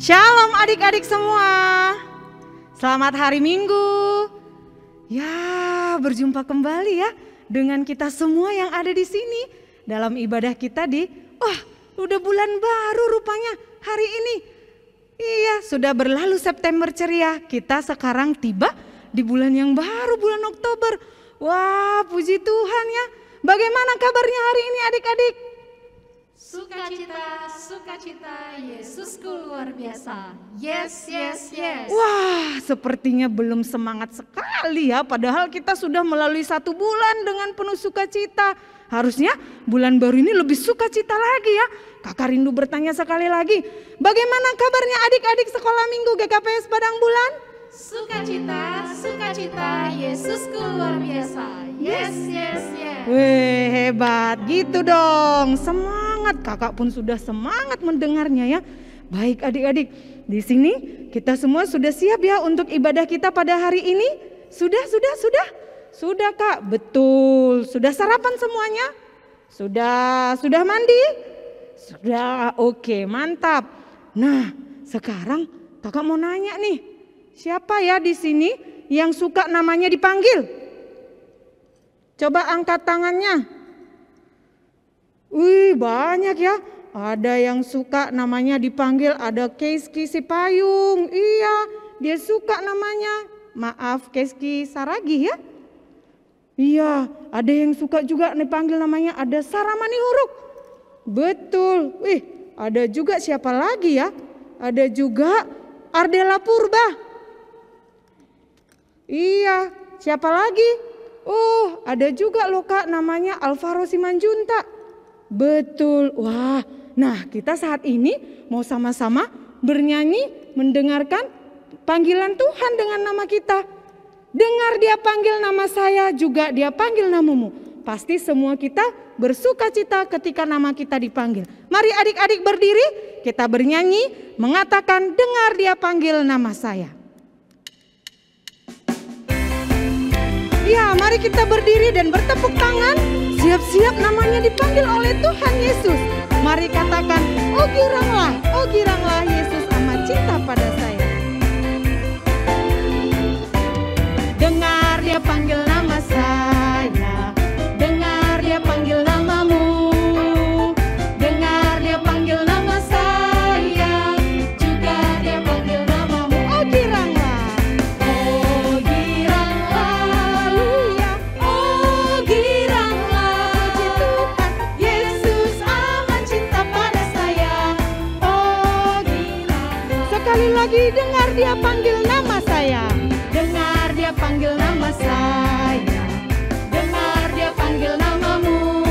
Shalom adik-adik semua. Selamat hari Minggu. Ya, berjumpa kembali ya dengan kita semua yang ada di sini dalam ibadah kita udah bulan baru rupanya hari ini. Iya, sudah berlalu September ceria. Kita sekarang tiba di bulan yang baru, bulan Oktober. Wah, puji Tuhan ya. Bagaimana kabarnya hari ini adik-adik? Sukacita, sukacita, Yesusku luar biasa. Yes, yes, yes. Wah, sepertinya belum semangat sekali ya. Padahal kita sudah melalui 1 bulan dengan penuh sukacita. Harusnya bulan baru ini lebih sukacita lagi ya. Kakak rindu bertanya sekali lagi. Bagaimana kabarnya adik-adik sekolah minggu GKPS Padang Bulan? Sukacita, sukacita, Yesusku luar biasa. Yes, yes, yes. Wih, hebat gitu dong. Semangat, kakak pun sudah semangat mendengarnya ya. Baik adik-adik, di sini kita semua sudah siap ya untuk ibadah kita pada hari ini? Sudah? Sudah kak, betul. Sudah sarapan semuanya? Sudah mandi? Sudah, oke, mantap. Nah, sekarang kakak mau nanya nih, siapa ya di sini yang suka namanya dipanggil? Coba angkat tangannya. Wih, banyak ya. Ada yang suka namanya dipanggil, ada Keski Sipayung. Iya, dia suka namanya. Maaf, Keski Saragi ya. Iya, ada yang suka juga dipanggil namanya, ada Saramani Huruk. Betul. Wih, ada juga siapa lagi ya? Ada juga Ardela Purba. Iya, siapa lagi? Oh, ada juga loh kak namanya Alvaro Simanjunta. Betul. Wah, nah kita saat ini mau sama-sama bernyanyi mendengarkan panggilan Tuhan dengan nama kita. Dengar dia panggil nama saya, juga dia panggil namamu. Pasti semua kita bersukacita ketika nama kita dipanggil. Mari adik-adik berdiri, kita bernyanyi mengatakan dengar dia panggil nama saya. Ya, mari kita berdiri dan bertepuk tangan. Siap-siap namanya dipanggil oleh Tuhan Yesus. Mari katakan, oh giranglah Yesus amat cinta pada saya. Dengar dia panggil nama saya. Dengar dia panggil namamu. Dengar dia panggil nama saya. Juga dia panggil namamu. Oh giranglah. Lagi dengar dia panggil nama saya. Dengar dia panggil nama saya. Dengar dia panggil namamu.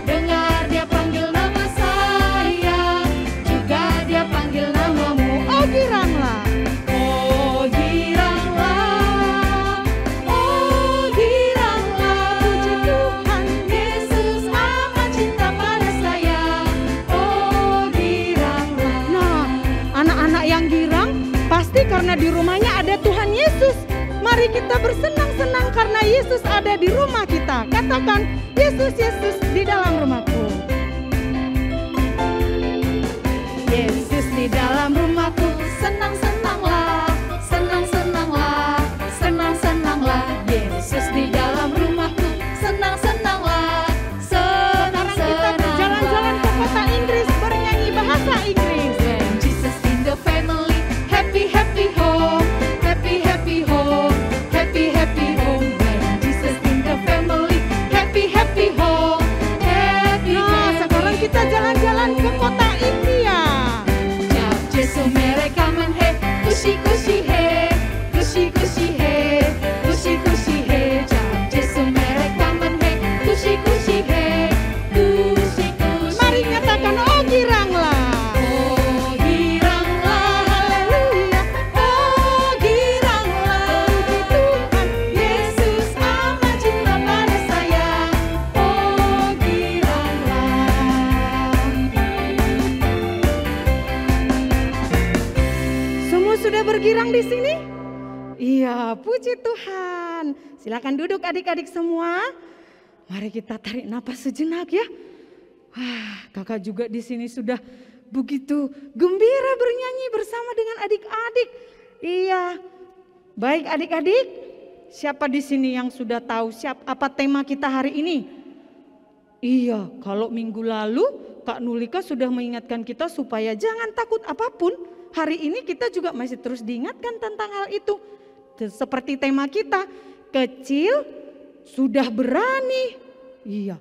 Dengar dia panggil nama saya. Juga dia panggil namamu. Oh giranglah. Oh giranglah. Oh giranglah. Puji Tuhan Yesus amat cinta pada saya. Oh giranglah. Nah, anak-anak yang girang pasti karena di rumahnya ada Tuhan Yesus. Mari kita bersenang-senang karena Yesus ada di rumah kita. Katakan, Yesus, Yesus di dalam rumahku. Yesus di dalam rumahku. Senang-senanglah, senang-senanglah, senang-senanglah, Yesus di dalam rumahku. Senang-senanglah, Sekarang kita berjalan-jalan ke kota Inggris bernyanyi bahasa Inggris. When Jesus in the family, happy happy home, happy happy home, happy happy home. When Jesus in the family, happy happy home, happy Nah, happy. sekarang kita jalan-jalan ke kota India. जब यीशु मेरे कामन है, खुशी खुशी है, खुशी खुशी है, खुशी खुशी है. जब यीशु मेरे कामन है, खुशी खुशी है, खुशी खुशी. Mari nyatakan, oh giranglah. Oh giranglah, haleluya. Oh giranglah, puji Tuhan Yesus amat cinta pada saya. Oh giranglah. Semua sudah bergirang di sini? Iya, puji Tuhan. Silakan duduk adik-adik semua. Mari kita tarik napas sejenak ya. Wah, kakak juga di sini sudah begitu gembira bernyanyi bersama dengan adik-adik. Iya, baik adik-adik, siapa di sini yang sudah tahu apa tema kita hari ini? Iya, kalau minggu lalu Kak Nulika sudah mengingatkan kita supaya jangan takut apapun. Hari ini kita juga masih terus diingatkan tentang hal itu. Seperti tema kita, kecil sudah berani. Iya,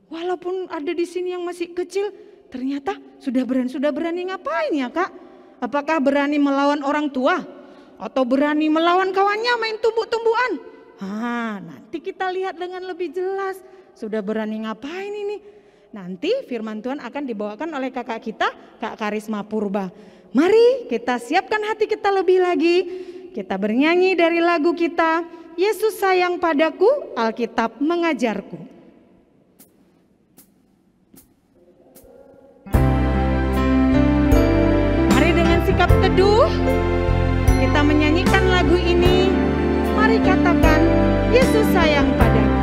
walaupun ada di sini yang masih kecil, ternyata sudah berani ngapain ya Kak? Apakah berani melawan orang tua? Atau berani melawan kawannya main tumbuk-tumbukan? Nanti kita lihat dengan lebih jelas. Sudah berani ngapain ini? Nanti firman Tuhan akan dibawakan oleh kakak kita, Kak Karisma Purba. Mari kita siapkan hati kita lebih lagi. Kita bernyanyi dari lagu kita, Yesus sayang padaku, Alkitab mengajarku. Mari dengan sikap teduh kita menyanyikan lagu ini. Mari katakan, Yesus sayang padaku.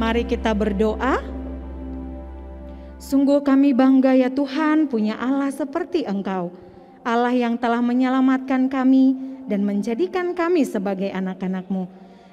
Mari kita berdoa. Sungguh kami bangga ya Tuhan punya Allah seperti Engkau. Allah yang telah menyelamatkan kami dan menjadikan kami sebagai anak-anak-Mu.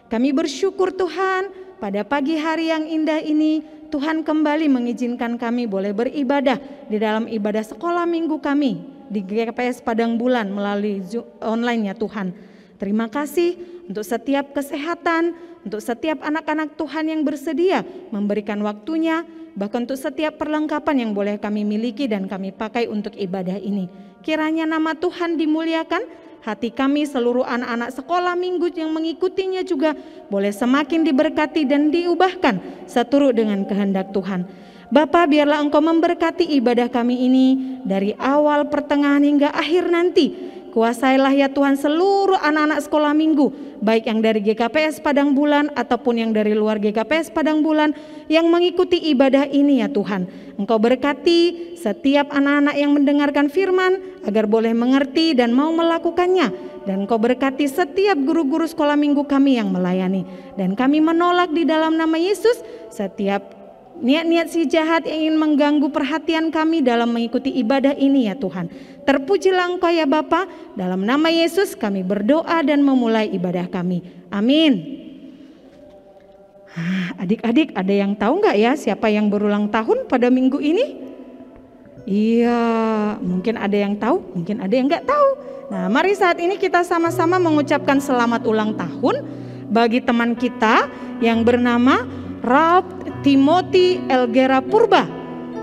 Kami bersyukur Tuhan pada pagi hari yang indah ini Tuhan kembali mengizinkan kami boleh beribadah di dalam ibadah sekolah minggu kami di GKPS Padang Bulan melalui online ya Tuhan. Terima kasih untuk setiap kesehatan, untuk setiap anak-anak Tuhan yang bersedia memberikan waktunya, bahkan untuk setiap perlengkapan yang boleh kami miliki dan kami pakai untuk ibadah ini. Kiranya nama Tuhan dimuliakan, hati kami seluruh anak-anak sekolah minggu yang mengikutinya juga boleh semakin diberkati dan diubahkan seturut dengan kehendak Tuhan. Bapa, biarlah Engkau memberkati ibadah kami ini dari awal, pertengahan hingga akhir nanti. Kuasailah ya Tuhan seluruh anak-anak sekolah minggu, baik yang dari GKPS Padang Bulan ataupun yang dari luar GKPS Padang Bulan yang mengikuti ibadah ini ya Tuhan. Engkau berkati setiap anak-anak yang mendengarkan firman agar boleh mengerti dan mau melakukannya. Dan Engkau berkati setiap guru-guru sekolah minggu kami yang melayani. Dan kami menolak di dalam nama Yesus setiap niat-niat si jahat yang ingin mengganggu perhatian kami dalam mengikuti ibadah ini ya Tuhan. Terpujilah Engkau ya Bapa, dalam nama Yesus kami berdoa dan memulai ibadah kami. Amin. Adik-adik, ada yang tahu nggak ya siapa yang berulang tahun pada minggu ini? Iya, mungkin ada yang tahu, mungkin ada yang nggak tahu. Nah, mari saat ini kita sama-sama mengucapkan selamat ulang tahun bagi teman kita yang bernama Ralph Timothy Elgera Purba.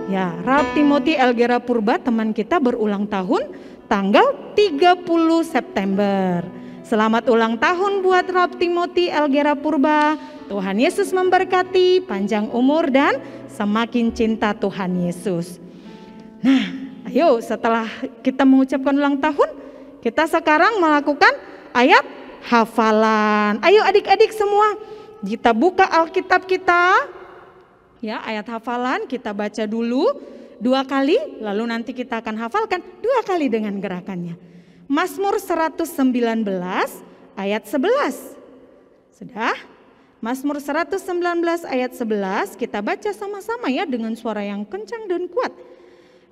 Ya, Ralph Timothy Elgera Purba teman kita berulang tahun tanggal 30 September. Selamat ulang tahun buat Ralph Timothy Elgera Purba. Tuhan Yesus memberkati, panjang umur dan semakin cinta Tuhan Yesus. Nah, ayo setelah kita mengucapkan ulang tahun, kita sekarang melakukan ayat hafalan. Ayo adik-adik semua, kita buka Alkitab kita. Ya, ayat hafalan kita baca dulu 2 kali, lalu nanti kita akan hafalkan 2 kali dengan gerakannya. Mazmur 119 ayat 11. Sudah? Mazmur 119 ayat 11 kita baca sama-sama ya dengan suara yang kencang dan kuat.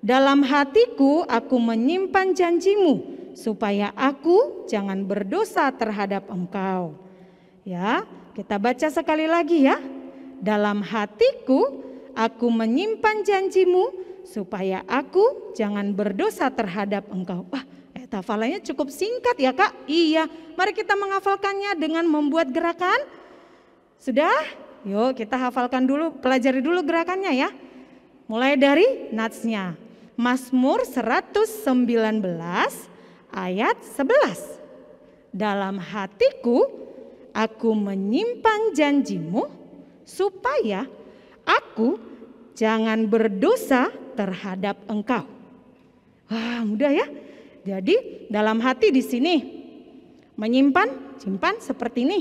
Dalam hatiku aku menyimpan janjimu, supaya aku jangan berdosa terhadap engkau. Ya, kita baca sekali lagi ya. Dalam hatiku aku menyimpan janjimu, supaya aku jangan berdosa terhadap engkau. Wah, ayat hafalannya cukup singkat ya Kak? Iya, mari kita menghafalkannya dengan membuat gerakan. Sudah? Yuk kita hafalkan dulu, pelajari dulu gerakannya ya. Mulai dari natsnya. Mazmur 119 ayat 11. Dalam hatiku aku menyimpan janjimu, supaya aku jangan berdosa terhadap engkau. Wah, mudah ya. Jadi dalam hati di sini menyimpan, simpan seperti ini.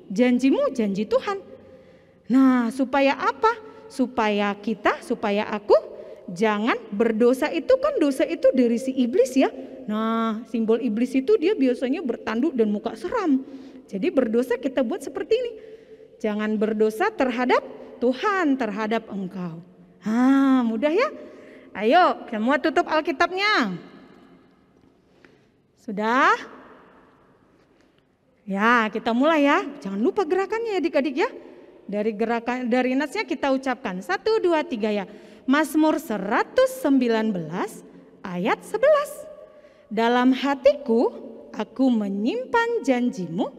Janjimu, janji Tuhan. Nah, supaya apa? Supaya aku jangan berdosa. Itu kan dosa itu dari si iblis ya. Nah, simbol iblis itu dia biasanya bertanduk dan muka seram. Jadi berdosa kita buat seperti ini. Jangan berdosa terhadap Tuhan, terhadap engkau. Mudah ya? Ayo, semua tutup Alkitabnya. Sudah? Ya, kita mulai ya. Jangan lupa gerakannya ya adik-adik ya. Dari natsnya kita ucapkan 1, 2, 3 ya. Mazmur 119 ayat 11. Dalam hatiku aku menyimpan janjimu,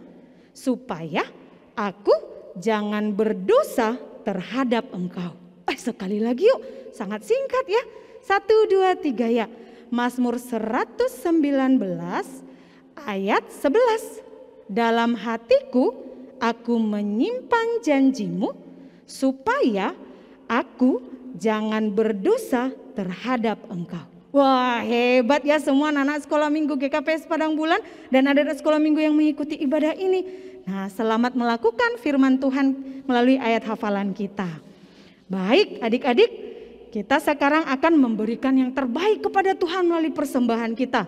supaya aku jangan berdosa terhadap engkau. Sekali lagi yuk, sangat singkat ya. 1, 2, 3 ya. Mazmur 119 ayat 11. Dalam hatiku aku menyimpan janjimu, supaya aku jangan berdosa terhadap engkau. Wah, hebat ya semua anak-anak sekolah minggu GKPS Padang Bulan dan adik-adik sekolah minggu yang mengikuti ibadah ini. Nah, selamat melakukan firman Tuhan melalui ayat hafalan kita. Baik adik-adik, kita sekarang akan memberikan yang terbaik kepada Tuhan melalui persembahan kita.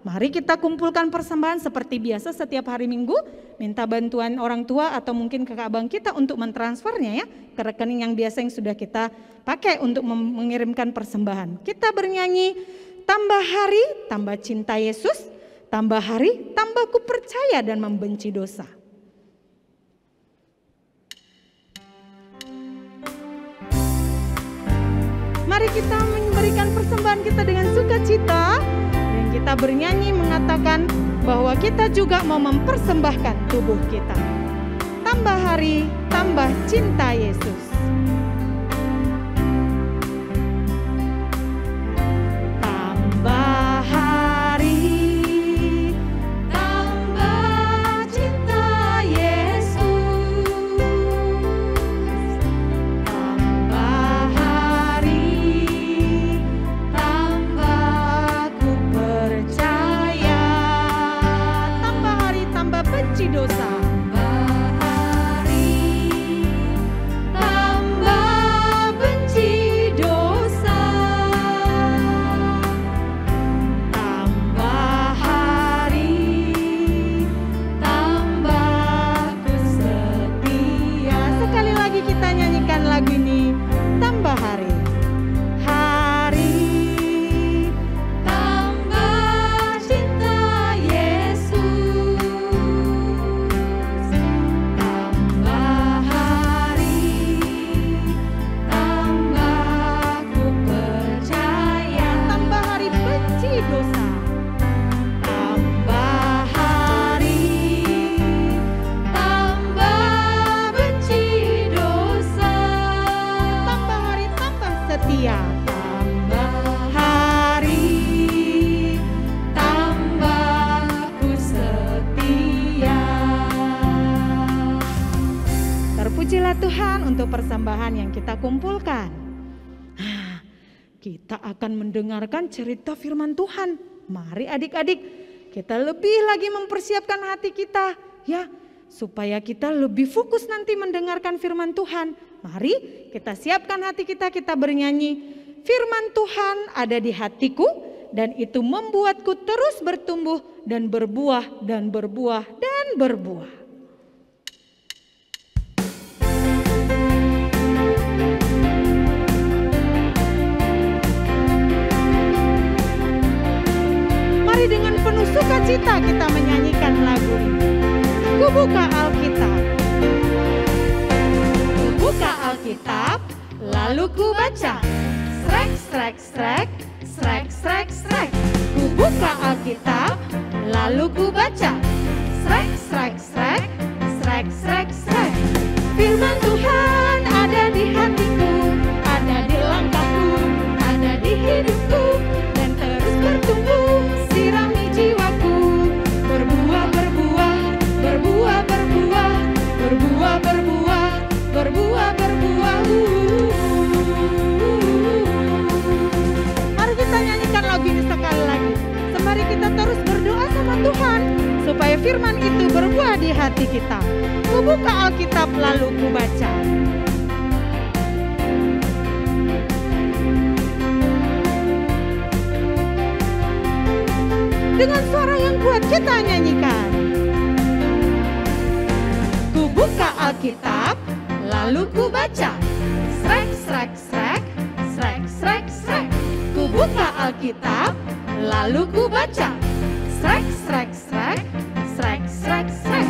Mari kita kumpulkan persembahan seperti biasa setiap hari Minggu. Minta bantuan orang tua atau mungkin kakak abang kita untuk mentransfernya ya ke rekening yang biasa yang sudah kita pakai untuk mengirimkan persembahan. Kita bernyanyi, tambah hari, tambah cinta Yesus, tambah hari, tambah ku percaya dan membenci dosa. Mari kita memberikan persembahan kita dengan sukacita dan kita bernyanyi mengatakan bahwa kita juga mau mempersembahkan tubuh kita. Tambah hari, tambah cinta Yesus. Tambah hari, tambah cinta Yesus. Tambah hari, tambah ku percaya. Tambah hari, tambah benci dosa. Tambah hari, untuk persembahan yang kita kumpulkan. Kita akan mendengarkan cerita firman Tuhan. Mari adik-adik, kita lebih lagi mempersiapkan hati kita ya, supaya kita lebih fokus nanti mendengarkan firman Tuhan. Mari kita siapkan hati kita, kita bernyanyi. Firman Tuhan ada di hatiku dan itu membuatku terus bertumbuh dan berbuah dan berbuah dan berbuah. Mari dengan penuh sukacita kita menyanyikan lagu ini. Ku buka Alkitab. Ku buka Alkitab, lalu ku baca. Srek, srek, srek, srek, srek, srek. Ku buka Alkitab, lalu ku baca. Srek, srek, srek, srek, srek, srek. Firman Tuhan ada di hatiku, ada di langkahku, ada di hidupku, dan terus bertumbuh, sirami jiwaku. Berbuah, berbuah, berbuah, berbuah, berbuah, berbuah, berbuah, berbuah. Mari kita nyanyikan lagu ini sekali lagi. Sembari kita terus berdoa sama Tuhan supaya firman itu berbuah di hati kita. Ku buka Alkitab lalu ku baca. Dengan suara yang kuat kita nyanyikan. Ku buka Alkitab lalu ku baca. Srek, srek, srek, srek, srek, srek. Ku buka Alkitab lalu ku baca. Srek, srek, srek, srek, srek, srek.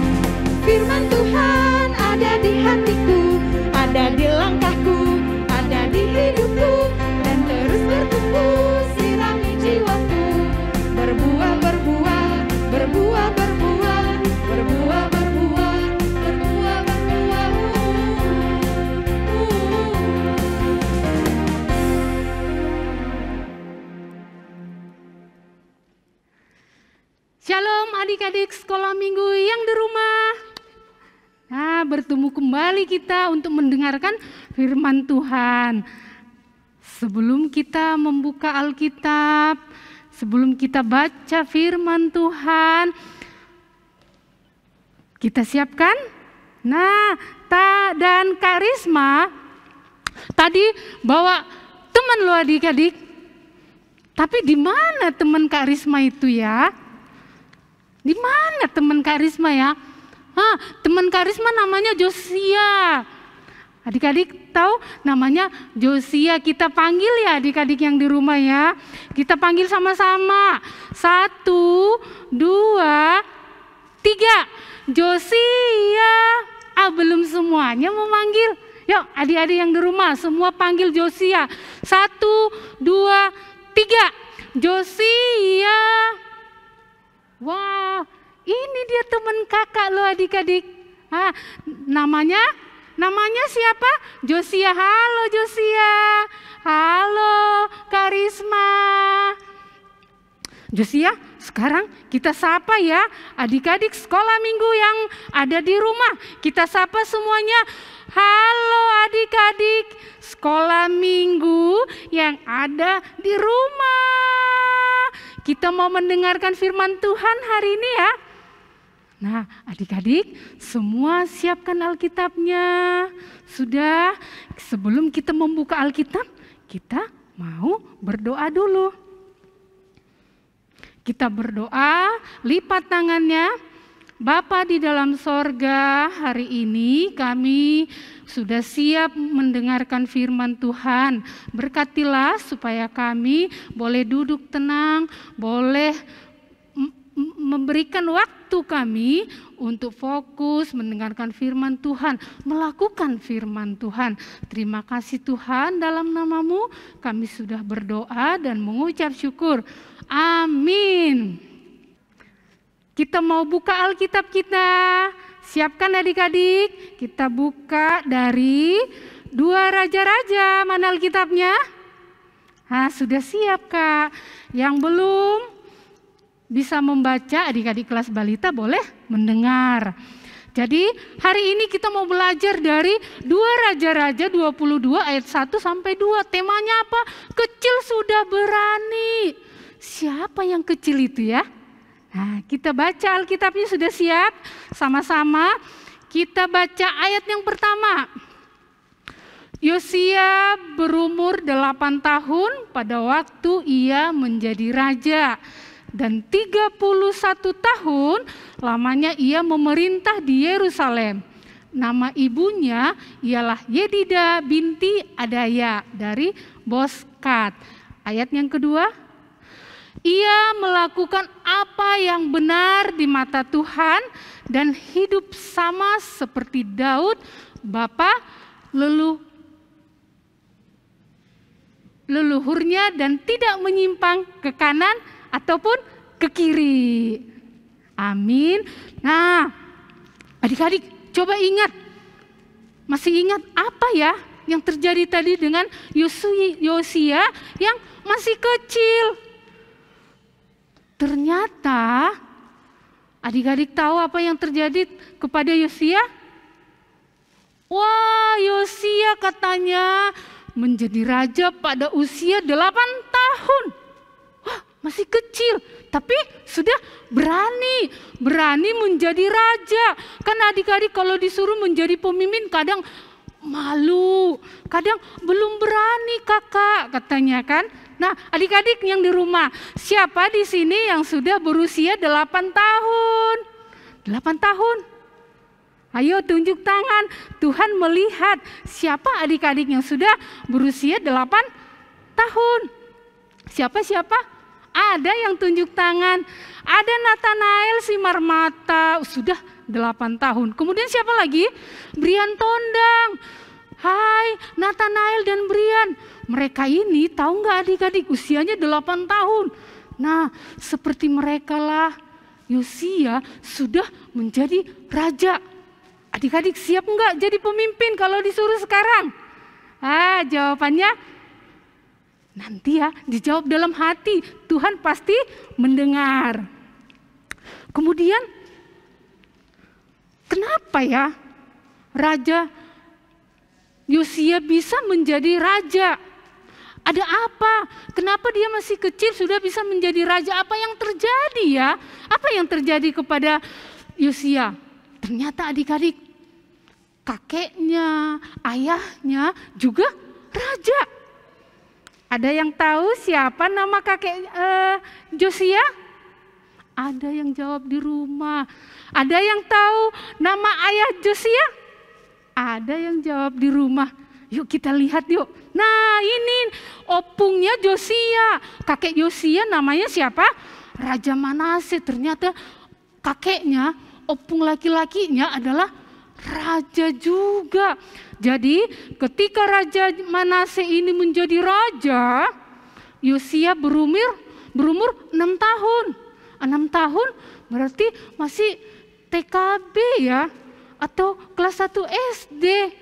Firman Tuhan ada di hatiku, ada di langkahku, ada di hidupku, dan terus bertumbuh, sirami jiwaku. Berbuah, berbuah, berbuah, berbuah, berbuah, berbuah, berbuah, berbuah. Shalom adik-adik sekolah minggu yang di rumah. Nah, bertemu kembali kita untuk mendengarkan firman Tuhan. Sebelum kita membuka Alkitab, sebelum kita baca firman Tuhan, kita siapkan. Nah, dan Kak Risma tadi bawa teman lo adik-adik. Tapi di mana teman Kak Risma itu ya? Di mana teman Kak Risma ya? Teman Kak Risma namanya Josia. Adik-adik tahu namanya Josia. Kita panggil ya adik-adik yang di rumah ya. Kita panggil sama-sama. 1, 2, 3. Josia. Belum semuanya mau manggil. Yuk adik-adik yang di rumah semua panggil Josia. 1, 2, 3. Josia. Wah, ini dia teman kakak lo adik-adik. Namanya siapa? Josia. Halo Josia. Halo Kak Risma. Josia, sekarang kita sapa ya adik-adik sekolah minggu yang ada di rumah. Kita sapa semuanya. Halo adik-adik sekolah minggu yang ada di rumah. Kita mau mendengarkan firman Tuhan hari ini ya. Nah adik-adik semua siapkan Alkitabnya. Sudah, sebelum kita membuka Alkitab, kita mau berdoa dulu. Kita berdoa, lipat tangannya. Bapa di dalam sorga, hari ini kami sudah siap mendengarkan firman Tuhan. Berkatilah supaya kami boleh duduk tenang, boleh memberikan waktu kami untuk fokus mendengarkan firman Tuhan, melakukan firman Tuhan. Terima kasih Tuhan, dalam nama-Mu kami sudah berdoa dan mengucap syukur. Amin. Kita mau buka Alkitab kita. Siapkan adik-adik. Kita buka dari 2 Raja-Raja. Mana Alkitabnya? Sudah siap Kak. Yang belum bisa membaca, adik-adik kelas balita boleh mendengar. Jadi hari ini kita mau belajar dari 2 Raja-Raja 22 ayat 1 sampai 2. Temanya apa? Kecil sudah berani. Siapa yang kecil itu ya? Nah, kita baca Alkitabnya, sudah siap? Sama-sama kita baca ayat yang pertama. Yosia berumur 8 tahun pada waktu ia menjadi raja. Dan 31 tahun lamanya ia memerintah di Yerusalem. Nama ibunya ialah Yedida binti Adaya dari Boskat. Ayat yang kedua, ia melakukan apa yang benar di mata Tuhan dan hidup sama seperti Daud, bapa leluhurnya, dan tidak menyimpang ke kanan ataupun ke kiri. Amin. Nah, adik-adik coba ingat. Masih ingat apa ya yang terjadi tadi dengan Yosia yang masih kecil? Ternyata adik-adik tahu apa yang terjadi kepada Yosia? Wah, Yosia katanya menjadi raja pada usia 8 tahun. Wah, masih kecil, tapi sudah berani menjadi raja. Kan adik-adik kalau disuruh menjadi pemimpin kadang malu, kadang belum berani kakak katanya kan. Nah, adik-adik yang di rumah, siapa di sini yang sudah berusia 8 tahun? 8 tahun. Ayo tunjuk tangan. Tuhan melihat siapa adik-adik yang sudah berusia 8 tahun. Siapa? Ada yang tunjuk tangan. Ada Nathanael si Marmata, sudah 8 tahun. Kemudian siapa lagi? Brian Tondang. Hai Nathanael dan Brian. Mereka ini tahu nggak adik-adik usianya 8 tahun. Nah, seperti mereka lah Yosia sudah menjadi raja. Adik-adik siap nggak jadi pemimpin kalau disuruh sekarang? Jawabannya nanti ya, dijawab dalam hati. Tuhan pasti mendengar. Kemudian kenapa ya Raja Yosia bisa menjadi raja? Ada apa? Kenapa dia masih kecil sudah bisa menjadi raja? Apa yang terjadi ya? Apa yang terjadi kepada Yosia? Ternyata adik-adik, kakeknya, ayahnya juga raja. Ada yang tahu siapa nama kakek Yosia? Ada yang jawab di rumah. Ada yang tahu nama ayah Yosia? Ada yang jawab di rumah. Yuk kita lihat yuk. Nah, ini opungnya Yosia. Kakek Yosia namanya siapa? Raja Manase. Ternyata kakeknya, opung laki-lakinya adalah raja juga. Jadi ketika Raja Manase ini menjadi raja, Yosia berumur 6 tahun. 6 tahun berarti masih TKB ya, atau kelas 1 SD.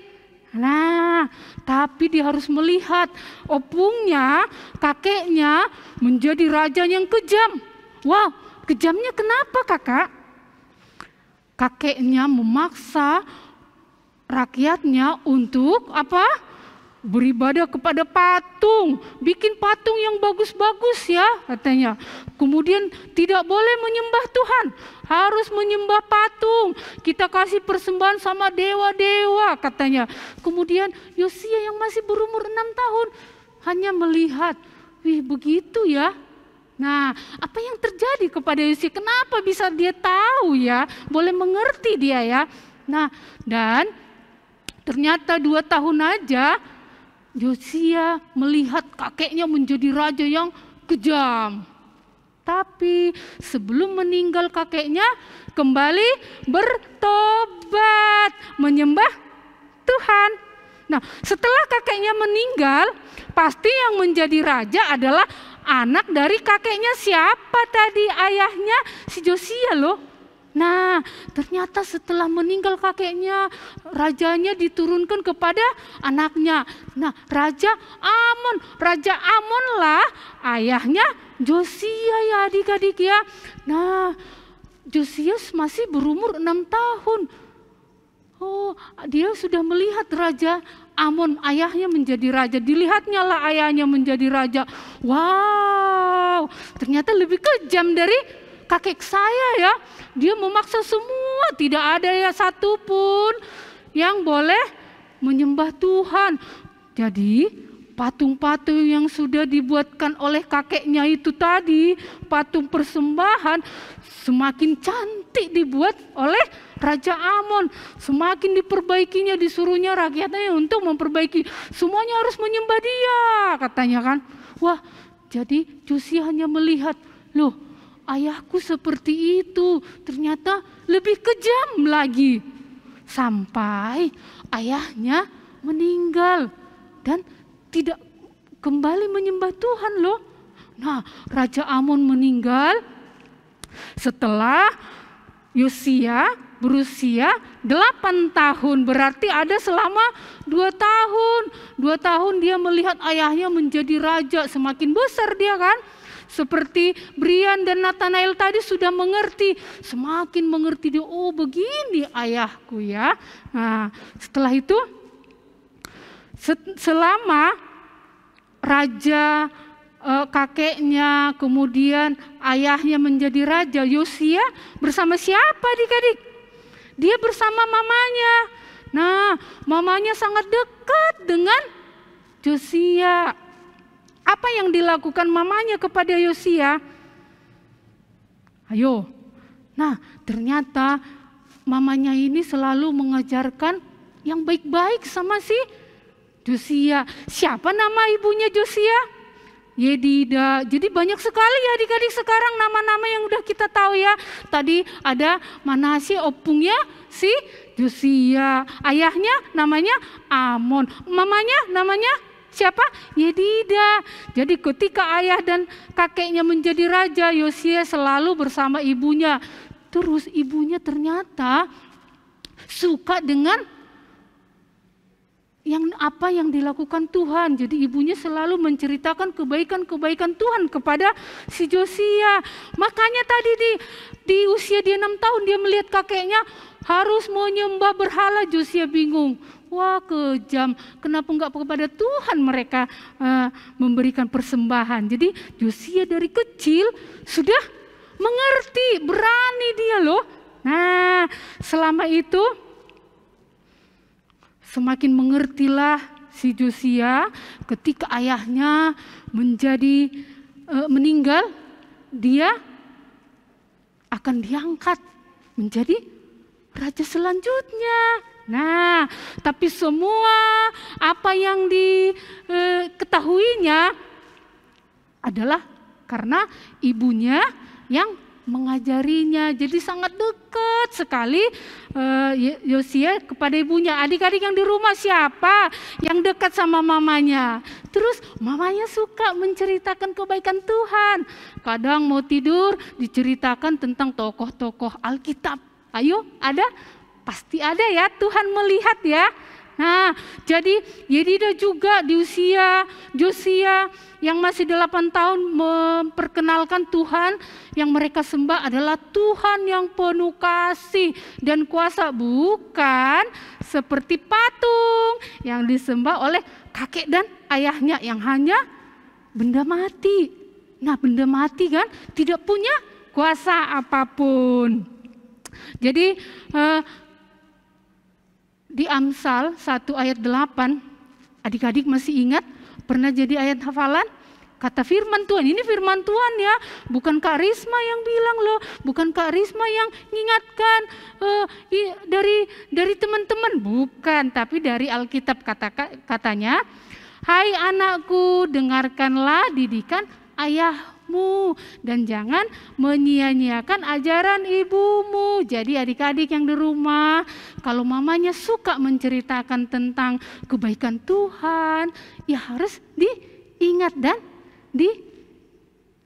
Nah, tapi dia harus melihat opungnya, kakeknya menjadi raja yang kejam. Wow, kejamnya kenapa kakak? Kakeknya memaksa rakyatnya untuk apa? Beribadah kepada patung, bikin patung yang bagus-bagus ya katanya. Kemudian tidak boleh menyembah Tuhan, harus menyembah patung. Kita kasih persembahan sama dewa-dewa katanya. Kemudian Yosia yang masih berumur 6 tahun hanya melihat, wih begitu ya. Nah, apa yang terjadi kepada Yosia? Kenapa bisa dia tahu ya? Boleh mengerti dia ya. Nah, dan ternyata 2 tahun aja Yosia melihat kakeknya menjadi raja yang kejam. Tapi sebelum meninggal kakeknya kembali bertobat, menyembah Tuhan. Nah, setelah kakeknya meninggal, pasti yang menjadi raja adalah anak dari kakeknya. Siapa tadi? Ayahnya si Yosia loh. Nah, ternyata setelah meninggal kakeknya, rajanya diturunkan kepada anaknya. Nah, Raja Amon lah ayahnya Yosia ya adik-adik ya. Nah, Yosia masih berumur 6 tahun. Oh, dia sudah melihat Raja Amon, ayahnya menjadi raja. Dilihatnya lah ayahnya menjadi raja. Wow, ternyata lebih kejam dari kakek saya ya. Dia memaksa semua, tidak ada ya satupun yang boleh menyembah Tuhan. Jadi patung-patung yang sudah dibuatkan oleh kakeknya itu tadi, patung persembahan, semakin cantik dibuat oleh Raja Amon. Semakin diperbaikinya, disuruhnya rakyatnya untuk memperbaiki. Semuanya harus menyembah dia, katanya kan. Wah, jadi Josia hanya melihat, loh ayahku seperti itu, ternyata lebih kejam lagi. Sampai ayahnya meninggal dan tidak kembali menyembah Tuhan loh. Nah, Raja Amon meninggal setelah Yosia berusia 8 tahun, berarti ada selama 2 tahun. 2 tahun dia melihat ayahnya menjadi raja, semakin besar dia kan. Seperti Brian dan Nathanael tadi sudah mengerti, semakin mengerti dia, oh begini ayahku ya. Nah, setelah itu selama raja kakeknya, kemudian ayahnya menjadi raja, Yosia bersama siapa adik-adik? Dia bersama mamanya. Nah, mamanya sangat dekat dengan Josia. Apa yang dilakukan mamanya kepada Yosia? Ayo. Nah, ternyata mamanya ini selalu mengajarkan yang baik-baik sama si Josia. Siapa nama ibunya Josia? Yedida. Jadi banyak sekali ya adik-adik sekarang nama-nama yang udah kita tahu ya. Tadi ada Manasye, opungnya si Josia. Ayahnya namanya Amon. Mamanya namanya siapa? Yedida. Jadi ketika ayah dan kakeknya menjadi raja, Yosia selalu bersama ibunya. Terus ibunya ternyata suka dengan apa yang dilakukan Tuhan. Jadi ibunya selalu menceritakan kebaikan-kebaikan Tuhan kepada si Josia. Makanya tadi di usia dia 6 tahun dia melihat kakeknya harus menyembah berhala. Josia bingung. Wah, kejam. Kenapa enggak kepada Tuhan mereka memberikan persembahan? Jadi Josia dari kecil sudah mengerti, berani dia loh. Nah, selama itu semakin mengertilah si Josia ketika ayahnya meninggal, dia akan diangkat menjadi raja selanjutnya. Nah, tapi semua apa yang diketahuinya adalah karena ibunya yang mengajarinya. Jadi sangat dekat sekali Yosia kepada ibunya. Adik-adik yang di rumah siapa yang dekat sama mamanya? Terus mamanya suka menceritakan kebaikan Tuhan. Kadang mau tidur diceritakan tentang tokoh-tokoh Alkitab. Ayo, ada? Pasti ada ya, Tuhan melihat ya. Nah, jadi Yedida juga di usia Josia yang masih 8 tahun memperkenalkan Tuhan yang mereka sembah adalah Tuhan yang penuh kasih dan kuasa, bukan seperti patung yang disembah oleh kakek dan ayahnya yang hanya benda mati. Nah, benda mati kan tidak punya kuasa apapun. Jadi di Amsal 1 ayat 8, adik-adik masih ingat? Pernah jadi ayat hafalan? Kata firman Tuhan, ini firman Tuhan ya, bukan Kak Risma yang bilang loh, bukan Kak Risma yang mengingatkan dari teman-teman, bukan, tapi dari Alkitab katanya, hai anakku, dengarkanlah didikan ayahmu dan jangan menyia-nyiakan ajaran ibumu. Jadi adik-adik yang di rumah, kalau mamanya suka menceritakan tentang kebaikan Tuhan, ya harus diingat dan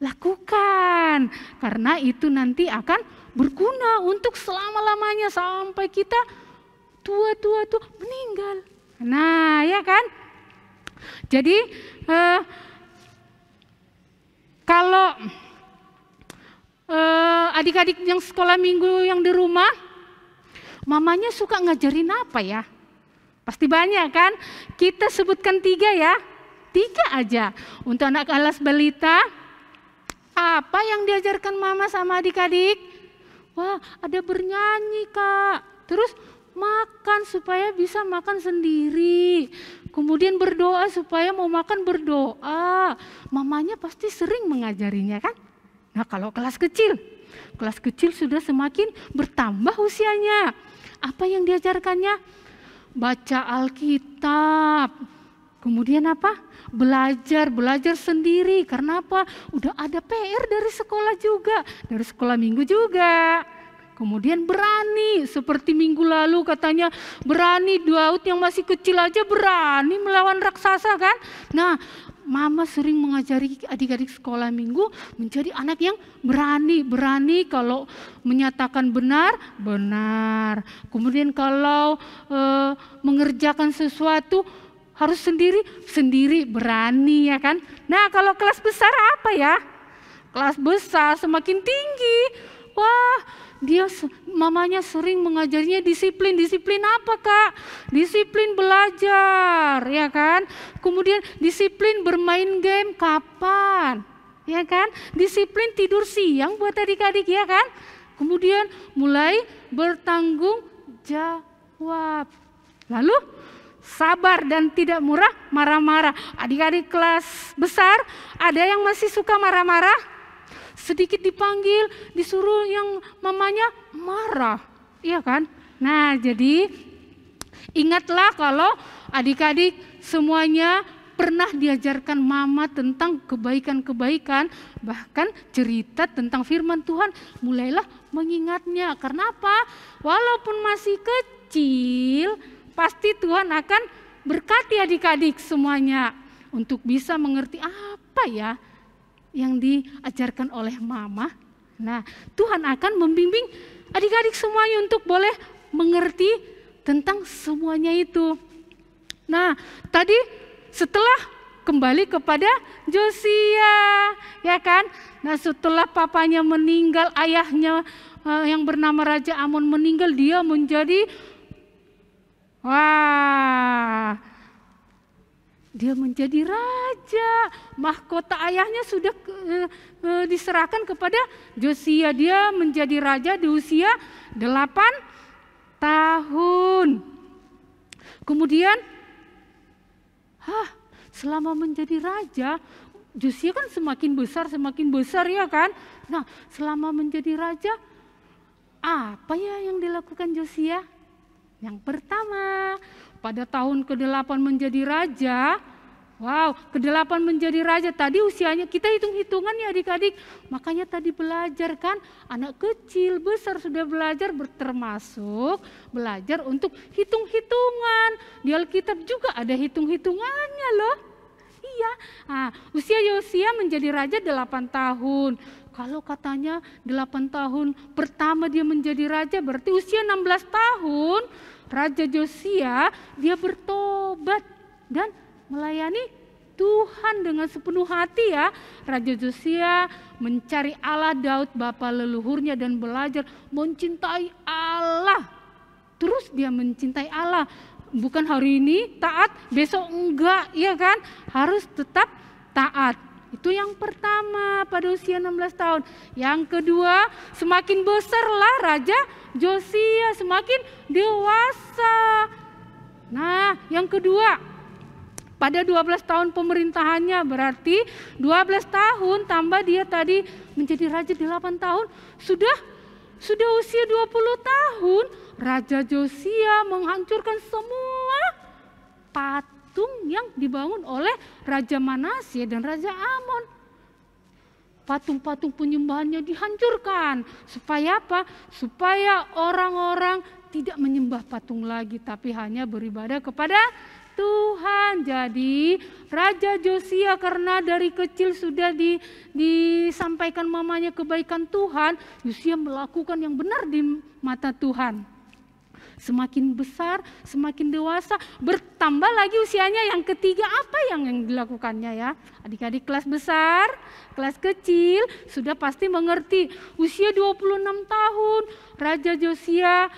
dilakukan. Karena itu nanti akan berguna untuk selama-lamanya sampai kita tua-tua tuh meninggal. Nah, ya kan? Jadi kalau adik-adik yang sekolah minggu yang di rumah, Mamanya suka ngajarin apa ya? Pasti banyak kan? Kita sebutkan 3 ya. 3 aja. Untuk anak kelas balita, apa yang diajarkan mama sama adik-adik? Wah, ada bernyanyi Kak. Terus makan supaya bisa makan sendiri. Kemudian berdoa supaya mau makan berdoa. Mamanya pasti sering mengajarinya kan? Nah kalau kelas kecil sudah semakin bertambah usianya. Apa yang diajarkannya? Baca Alkitab. Kemudian apa? Belajar sendiri. Karena apa? Udah ada PR dari sekolah juga, dari sekolah minggu juga. Kemudian berani, seperti minggu lalu katanya berani, Daud yang masih kecil aja berani melawan raksasa kan. Nah, mama sering mengajari adik-adik sekolah minggu menjadi anak yang berani kalau menyatakan benar. Kemudian kalau mengerjakan sesuatu harus sendiri berani ya kan. Nah kalau kelas besar apa ya? Kelas besar semakin tinggi. Wah, mamanya sering mengajarinya disiplin apa Kak? Disiplin belajar ya kan. Kemudian disiplin bermain game kapan? Ya kan? Disiplin tidur siang buat adik-adik ya kan. Kemudian mulai bertanggung jawab. Lalu sabar dan tidak murah marah-marah. Adik-adik kelas besar ada yang masih suka marah-marah? Sedikit dipanggil, disuruh yang mamanya marah, iya kan? Nah jadi ingatlah kalau adik-adik semuanya pernah diajarkan mama tentang kebaikan-kebaikan, bahkan cerita tentang firman Tuhan, mulailah mengingatnya. Karena apa? Walaupun masih kecil, pasti Tuhan akan berkati adik-adik semuanya untuk bisa mengerti apa ya yang diajarkan oleh mama. Nah, Tuhan akan membimbing adik-adik semuanya untuk boleh mengerti tentang semuanya itu. Nah, tadi setelah kembali kepada Josia, ya kan? Nah, setelah papanya meninggal, ayahnya yang bernama Raja Amon meninggal, dia menjadi dia menjadi raja. Mahkota ayahnya sudah diserahkan kepada Josia. Dia menjadi raja di usia 8 tahun. Kemudian selama menjadi raja, Josia kan semakin besar ya kan. Nah selama menjadi raja, apa ya yang dilakukan Josia? Yang pertama, pada tahun ke-8 menjadi raja. Wow, ke-8 menjadi raja. Tadi usianya kita hitung-hitungan ya adik-adik. Makanya tadi belajar kan, anak kecil, besar sudah belajar, termasuk belajar untuk hitung-hitungan. Di Alkitab juga ada hitung-hitungannya loh. Iya, usia Yosia menjadi raja 8 tahun. Kalau katanya 8 tahun pertama dia menjadi raja, berarti usia 16 tahun Raja Josia dia bertobat dan melayani Tuhan dengan sepenuh hati ya. Raja Josia mencari Allah Daud bapa leluhurnya dan belajar mencintai Allah. Terus dia mencintai Allah. Bukan hari ini taat, besok enggak, ya kan? Harus tetap taat. Itu yang pertama pada usia 16 tahun. Yang kedua, semakin besarlah Raja Josia, semakin dewasa. Nah, yang kedua, pada 12 tahun pemerintahannya, berarti 12 tahun tambah dia tadi menjadi raja 8 tahun, sudah usia 20 tahun, Raja Josia menghancurkan semua patung yang dibangun oleh Raja Manasye dan Raja Amon. Patung-patung penyembahannya dihancurkan. Supaya apa? Supaya orang-orang tidak menyembah patung lagi, tapi hanya beribadah kepada Tuhan. Jadi Raja Josia karena dari kecil sudah disampaikan mamanya kebaikan Tuhan, Josia melakukan yang benar di mata Tuhan. Semakin besar, semakin dewasa, bertambah lagi usianya. Yang ketiga apa yang dilakukannya ya? Adik-adik kelas besar, kelas kecil sudah pasti mengerti. Usia 26 tahun, Raja Josia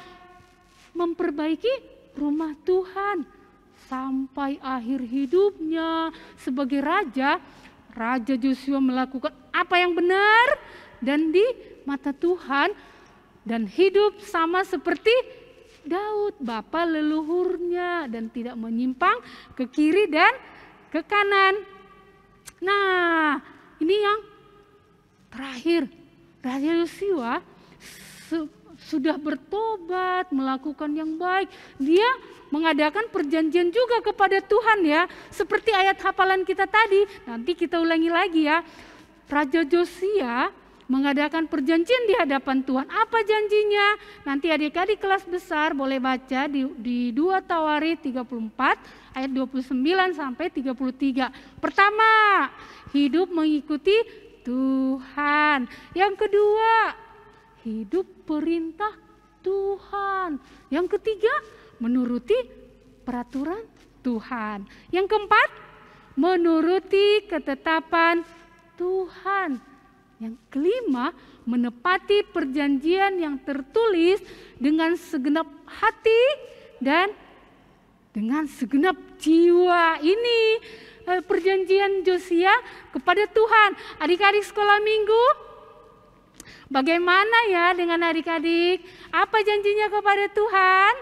memperbaiki rumah Tuhan sampai akhir hidupnya sebagai raja. Raja Yosua melakukan apa yang benar dan di mata Tuhan dan hidup sama seperti Daud, bapa leluhurnya, dan tidak menyimpang ke kiri dan ke kanan. Nah, ini yang terakhir. Raja Yosua sudah bertobat, melakukan yang baik. Dia mengadakan perjanjian juga kepada Tuhan ya. Seperti ayat hafalan kita tadi. Nanti kita ulangi lagi ya. Raja Yosia mengadakan perjanjian di hadapan Tuhan. Apa janjinya? Nanti adik-adik kelas besar boleh baca di 2 Tawarik 34 ayat 29 sampai 33. Pertama, hidup mengikuti Tuhan. Yang kedua, hidup perintah Tuhan. Yang ketiga, menuruti peraturan Tuhan. Yang keempat, menuruti ketetapan Tuhan. Yang kelima, menepati perjanjian yang tertulis dengan segenap hati dan dengan segenap jiwa. Ini perjanjian Yosia kepada Tuhan. Adik-adik sekolah minggu, bagaimana ya dengan adik-adik? Apa janjinya kepada Tuhan?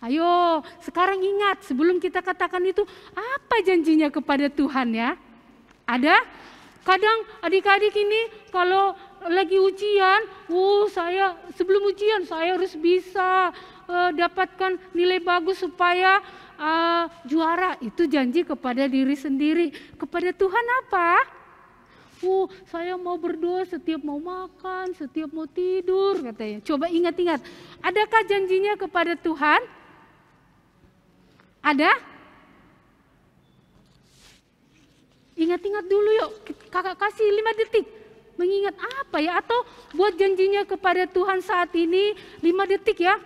Ayo, sekarang ingat sebelum kita katakan itu, apa janjinya kepada Tuhan ya? Ada? Kadang adik-adik ini kalau lagi ujian, saya sebelum ujian saya harus bisa dapatkan nilai bagus supaya juara. Itu janji kepada diri sendiri. Kepada Tuhan apa? Saya mau berdoa setiap mau makan, setiap mau tidur katanya. Coba ingat-ingat, adakah janjinya kepada Tuhan? Ada? Ingat-ingat dulu yuk, kakak kasih 5 detik. Mengingat apa ya? Atau buat janjinya kepada Tuhan saat ini 5 detik ya.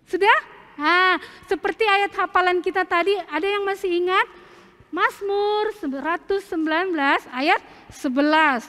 Sudah? Nah, seperti ayat hafalan kita tadi, ada yang masih ingat? Mazmur 119 ayat 11.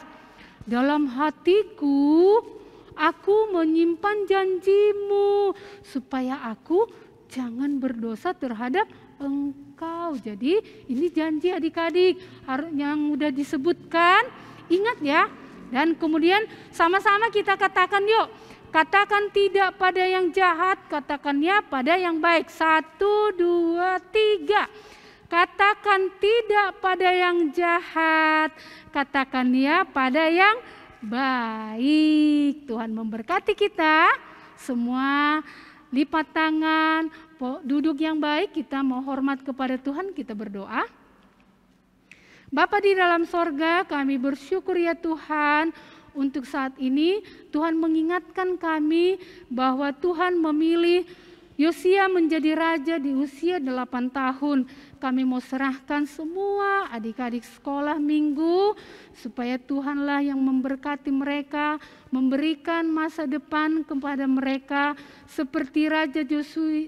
Dalam hatiku, aku menyimpan janjimu, supaya aku jangan berdosa terhadap Engkau. Jadi ini janji adik-adik yang udah disebutkan, ingat ya. Dan kemudian sama-sama kita katakan yuk. Katakan tidak pada yang jahat, katakan ya pada yang baik. 1, 2, 3. Katakan tidak pada yang jahat, katakan ya pada yang baik. Tuhan memberkati kita semua. Lipat tangan, duduk yang baik, kita mau hormat kepada Tuhan, kita berdoa. Bapa di dalam sorga, kami bersyukur ya Tuhan, untuk saat ini Tuhan mengingatkan kami bahwa Tuhan memilih Yosia menjadi raja di usia 8 tahun. Kami mau serahkan semua adik-adik sekolah minggu, supaya Tuhanlah yang memberkati mereka, memberikan masa depan kepada mereka, seperti Raja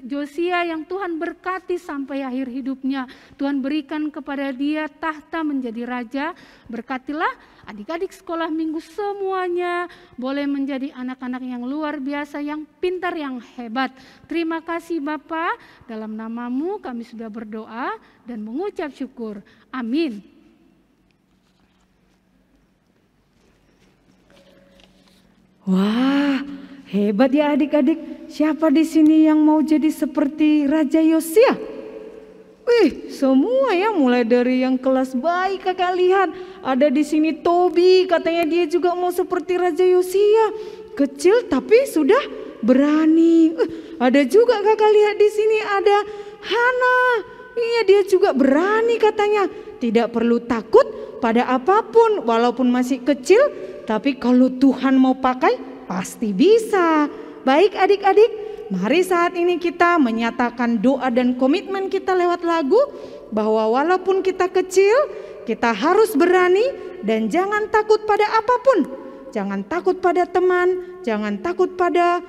Yosia yang Tuhan berkati sampai akhir hidupnya. Tuhan berikan kepada dia tahta menjadi raja. Berkatilah adik-adik sekolah minggu semuanya, boleh menjadi anak-anak yang luar biasa, yang pintar, yang hebat. Terima kasih Bapa, dalam namamu kami sudah berdoa dan mengucap syukur. Amin. Wah, hebat ya adik-adik. Siapa di sini yang mau jadi seperti Raja Yosia? Wih, semua ya, mulai dari yang kelas baik kakak lihat. Ada di sini Tobi, katanya dia juga mau seperti Raja Yosia. Kecil tapi sudah berani. Ada juga kakak lihat di sini ada Hana. Iya, dia juga berani katanya. Tidak perlu takut pada apapun, walaupun masih kecil, tapi kalau Tuhan mau pakai pasti bisa. Baik adik-adik, mari saat ini kita menyatakan doa dan komitmen kita lewat lagu, bahwa walaupun kita kecil, kita harus berani dan jangan takut pada apapun. Jangan takut pada teman, jangan takut pada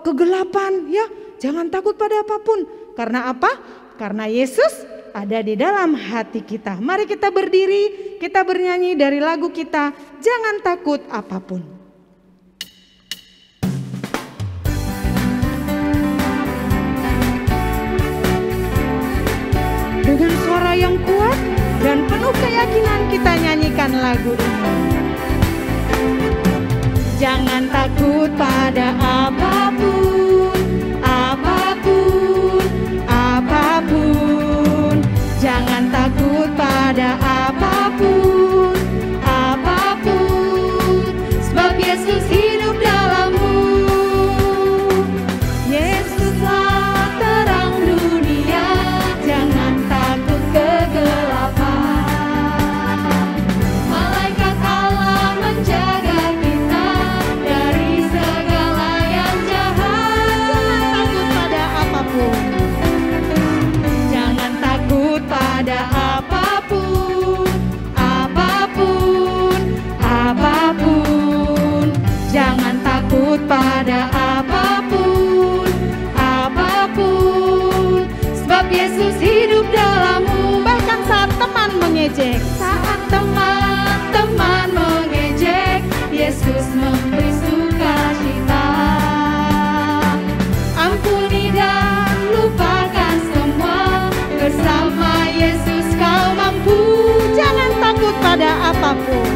kegelapan, ya. Jangan takut pada apapun. Karena apa? Karena Yesus ada di dalam hati kita. Mari kita berdiri, kita bernyanyi dari lagu kita, jangan takut apapun. yang kuat dan penuh keyakinan kita nyanyikan lagu ini. Jangan takut pada apapun, apapun, apapun. Jangan takut pada apapun, apapun. Sebab Yesus hidup dalammu. Yesuslah terang dunia. Jangan takut kegelapan. Malaikat Allah menjaga kita dari segala yang jahat. Jangan takut pada apapun. Jangan takut pada apapun, apapun, apapun. Jangan takut pada apapun, apapun. Sebab Yesus hidup dalammu. Bahkan saat teman mengejek, saat teman-teman mengejek, Yesus memberi sukacita. Ampuni dan lupakan semua, bersama Yesus kau mampu. Jangan takut pada apapun.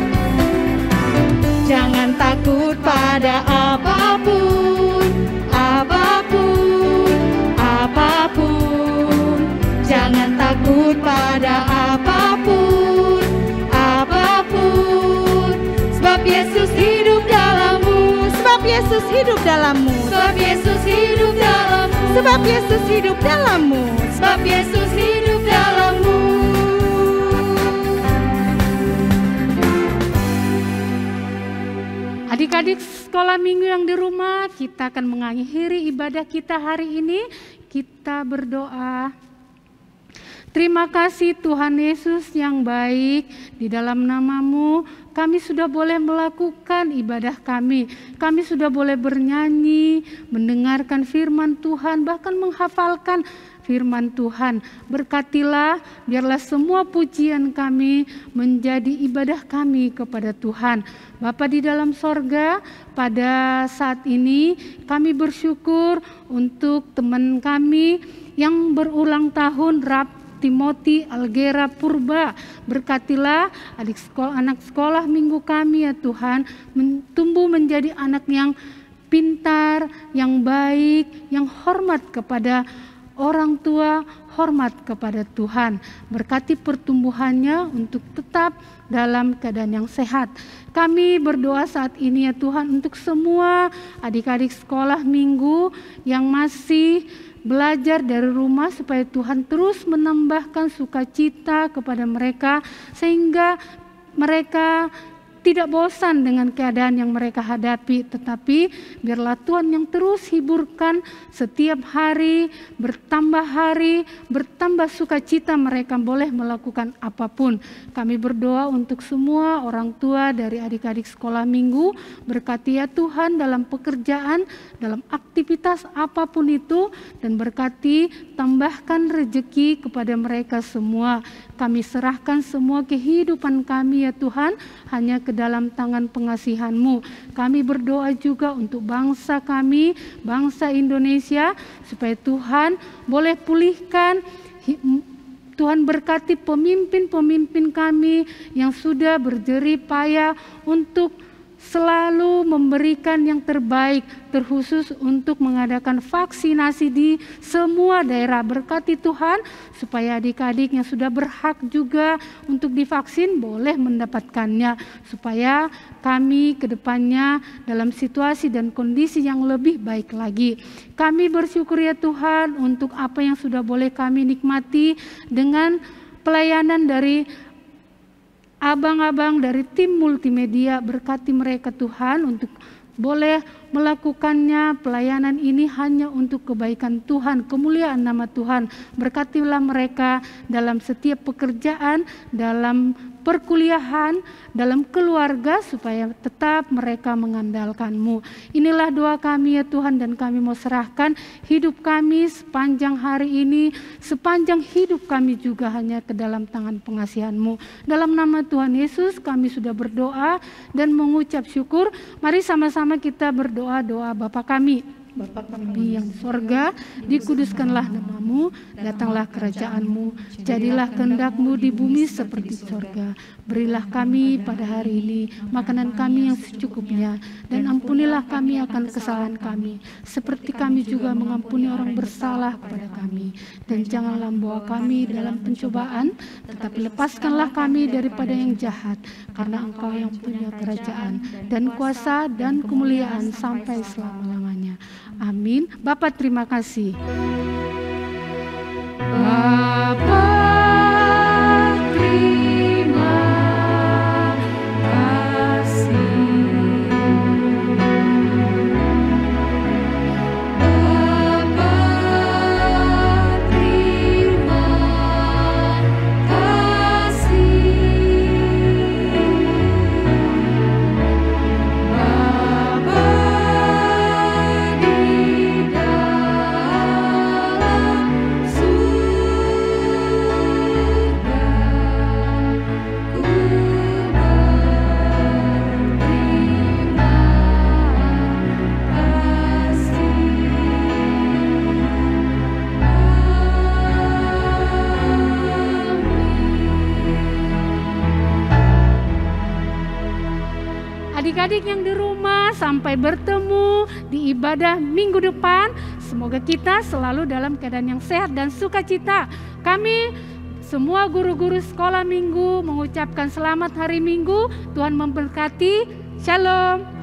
Jangan takut pada apapun, apapun, apapun. Jangan takut pada apapun, apapun. Sebab Yesus hidup dalammu. Sebab Yesus hidup dalammu. Sebab Yesus hidup dalammu. Sebab Yesus hidup dalammu. Sebab Yesus hidup dalammu. Adik-adik sekolah minggu yang di rumah, kita akan mengakhiri ibadah kita hari ini. Kita berdoa. Terima kasih Tuhan Yesus yang baik, di dalam nama-Mu kami sudah boleh melakukan ibadah kami. Kami sudah boleh bernyanyi, mendengarkan firman Tuhan, bahkan menghafalkan firman Tuhan. Berkatilah, biarlah semua pujian kami menjadi ibadah kami kepada Tuhan. Bapa di dalam sorga, pada saat ini kami bersyukur untuk teman kami yang berulang tahun, Rap Timothy Algera Purba. Berkatilah anak sekolah minggu kami ya Tuhan, tumbuh menjadi anak yang pintar, yang baik, yang hormat kepada orang tua, hormat kepada Tuhan. Berkati pertumbuhannya untuk tetap dalam keadaan yang sehat. Kami berdoa saat ini ya Tuhan untuk semua adik-adik sekolah minggu yang masih belajar dari rumah, supaya Tuhan terus menambahkan sukacita kepada mereka sehingga mereka tidak bosan dengan keadaan yang mereka hadapi, tetapi biarlah Tuhan yang terus hiburkan setiap hari, bertambah sukacita mereka boleh melakukan apapun. Kami berdoa untuk semua orang tua dari adik-adik sekolah minggu, berkati ya Tuhan dalam pekerjaan, dalam aktivitas apapun itu, dan berkati tambahkan rezeki kepada mereka semua. Kami serahkan semua kehidupan kami ya Tuhan hanya ke dalam tangan pengasihan-Mu. Kami berdoa juga untuk bangsa kami, bangsa Indonesia, supaya Tuhan boleh pulihkan. Tuhan berkati pemimpin-pemimpin kami yang sudah berjerih payah untuk selalu memberikan yang terbaik, terkhusus untuk mengadakan vaksinasi di semua daerah. Berkati Tuhan supaya adik-adik yang sudah berhak juga untuk divaksin boleh mendapatkannya, supaya kami ke depannya dalam situasi dan kondisi yang lebih baik lagi. Kami bersyukur ya Tuhan untuk apa yang sudah boleh kami nikmati dengan pelayanan dari abang-abang dari tim multimedia. Berkati mereka Tuhan untuk boleh melakukannya pelayanan ini hanya untuk kebaikan Tuhan, kemuliaan nama Tuhan. Berkatilah mereka dalam setiap pekerjaan, dalam perkuliahan, dalam keluarga, supaya tetap mereka mengandalkan-Mu. Inilah doa kami ya Tuhan, dan kami mau serahkan hidup kami sepanjang hari ini, sepanjang hidup kami juga hanya ke dalam tangan pengasihan-Mu. Dalam nama Tuhan Yesus kami sudah berdoa dan mengucap syukur. Mari sama-sama kita berdoa doa Bapa kami. Bapa kami yang di sorga, dikuduskanlah namamu, datanglah kerajaanmu, jadilah kehendak-mu di bumi seperti di sorga. Berilah kami pada hari ini makanan kami yang secukupnya, dan ampunilah kami akan kesalahan kami, seperti kami juga mengampuni orang bersalah kepada kami. Dan janganlah membawa kami dalam pencobaan, tetapi lepaskanlah kami daripada yang jahat, karena Engkau yang punya kerajaan dan kuasa dan kemuliaan sampai selama-lamanya. Amin. Bapa, terima kasih. Bapa, terima kasih. Bapa, terima kasih. Bapa di dalam surga, ku Adik-adik yang di rumah, sampai bertemu di ibadah minggu depan. Semoga kita selalu dalam keadaan yang sehat dan sukacita. Kami semua guru-guru sekolah minggu mengucapkan selamat hari Minggu. Tuhan memberkati. Shalom.